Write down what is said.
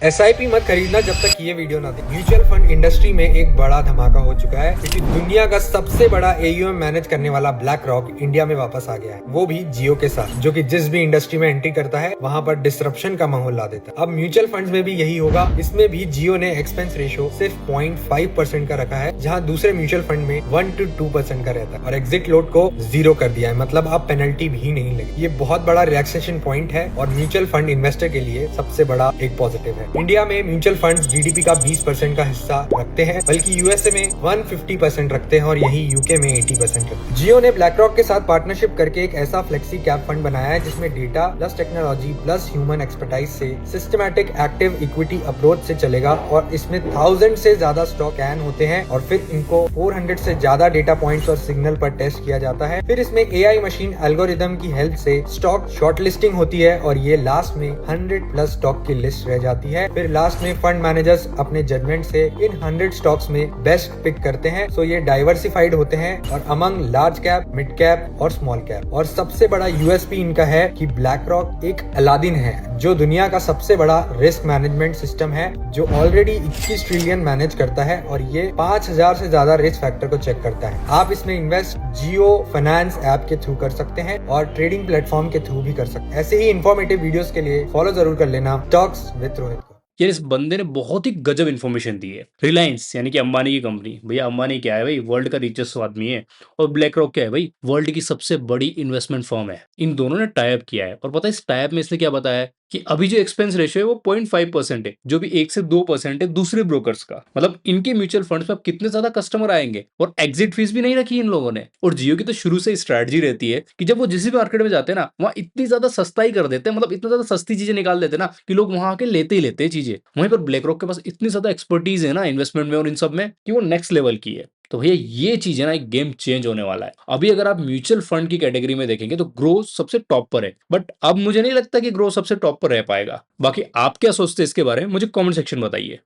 SIP मत खरीदना जब तक ये वीडियो ना दे। म्यूचुअल फंड इंडस्ट्री में एक बड़ा धमाका हो चुका है क्योंकि दुनिया का सबसे बड़ा एयूएम मैनेज करने वाला ब्लैक रॉक इंडिया में वापस आ गया है, वो भी जियो के साथ, जो कि जिस भी इंडस्ट्री में एंट्री करता है वहां पर डिसरप्शन का माहौल ला देता है। अब म्यूचुअल फंड्स में भी यही होगा। इसमें भी जियो ने एक्सपेंस रेशियो सिर्फ 0.5% का रखा है, जहाँ दूसरे म्यूचुअल फंड में 1 to 2% का रहता है, और एग्जिट लोड को 0 कर दिया है, मतलब अब पेनल्टी भी नहीं लगी। ये बहुत बड़ा रिलैक्सेशन पॉइंट है और म्यूचुअल फंड इन्वेस्टर के लिए सबसे बड़ा एक पॉजिटिव है। इंडिया में म्यूचुअल फंड्स जीडीपी का 20% का हिस्सा रखते हैं, बल्कि यूएसए में 150% रखते हैं और यही यूके में 80% रखते हैं। जियो ने ब्लैक रॉक के साथ पार्टनरशिप करके एक ऐसा फ्लेक्सी कैप फंड बनाया है जिसमें data plus technology plus human expertise से सिस्टमैटिक एक्टिव इक्विटी अप्रोच से चलेगा, और इसमें 1000 से ज्यादा स्टॉक कैन होते हैं और फिर इनको 400 से ज्यादा डेटा पॉइंट्स और सिग्नल पर टेस्ट किया जाता है। फिर इसमें एआई मशीन एल्गोरिदम की हेल्प से स्टॉक शॉर्टलिस्टिंग होती है और ये लास्ट में 100+ स्टॉक की लिस्ट रह जाती है। फिर लास्ट में फंड मैनेजर्स अपने जजमेंट से इन 100 स्टॉक्स में बेस्ट पिक करते हैं। सो ये डाइवर्सिफाइड होते हैं और among large cap, mid cap और स्मॉल कैप। और सबसे बड़ा यूएसपी इनका है कि ब्लैक रॉक एक अलादीन है, जो दुनिया का सबसे बड़ा रिस्क मैनेजमेंट सिस्टम है, जो ऑलरेडी 21 ट्रिलियन मैनेज करता है और ये 5000 से ज्यादा रिस्क फैक्टर को चेक करता है। आप इसमें इन्वेस्ट जियो फाइनेंस ऐप के थ्रू कर सकते हैं और ट्रेडिंग प्लेटफॉर्म के थ्रू भी कर सकते हैं। ऐसे ही इन्फॉर्मेटिव वीडियोस के लिए फॉलो जरूर कर लेना टॉक्स विद रोहित को। यार इस बंदे ने बहुत ही गजब इन्फॉर्मेशन दी है। रिलायंस यानी कि अंबानी की कंपनी, भैया अंबानी क्या है भाई, वर्ल्ड का रिचेस्ट आदमी है। और ब्लैक रॉक क्या है भाई, वर्ल्ड की सबसे बड़ी इन्वेस्टमेंट फर्म है। इन दोनों ने टाई अप किया है और पता है इस टाई अप में इसने क्या बताया है कि अभी जो एक्सपेंस रेशियो है वो 0.5% है, जो भी 1 से 2% है दूसरे ब्रोकर्स का। मतलब इनके म्यूचुअल फंड्स में अब कितने ज्यादा कस्टमर आएंगे, और एग्जिट फीस भी नहीं रखी इन लोगों ने। और जियो की तो शुरू से स्ट्रैटेजी रहती है कि जब वो जिस भी मार्केट में जाते हैं ना, वहाँ इतनी ज्यादा सस्ताई कर देते हैं, मतलब इतना ज्यादा सस्ती चीजें निकाल देते हैं ना कि लोग वहां आके लेते ही लेते हैं चीजें। वहीं पर ब्लैक रॉक के पास इतनी ज्यादा एक्सपर्टीज है ना इन्वेस्टमेंट में और इन सब में कि वो नेक्स्ट लेवल की है। तो भैया ये चीज है ना, एक गेम चेंज होने वाला है। अभी अगर आप म्यूचुअल फंड की कैटेगरी में देखेंगे तो ग्रो सबसे टॉप पर है, बट अब मुझे नहीं लगता कि ग्रो सबसे टॉप पर रह पाएगा। बाकी आप क्या सोचते हैं इसके बारे में, मुझे कमेंट सेक्शन बताइए।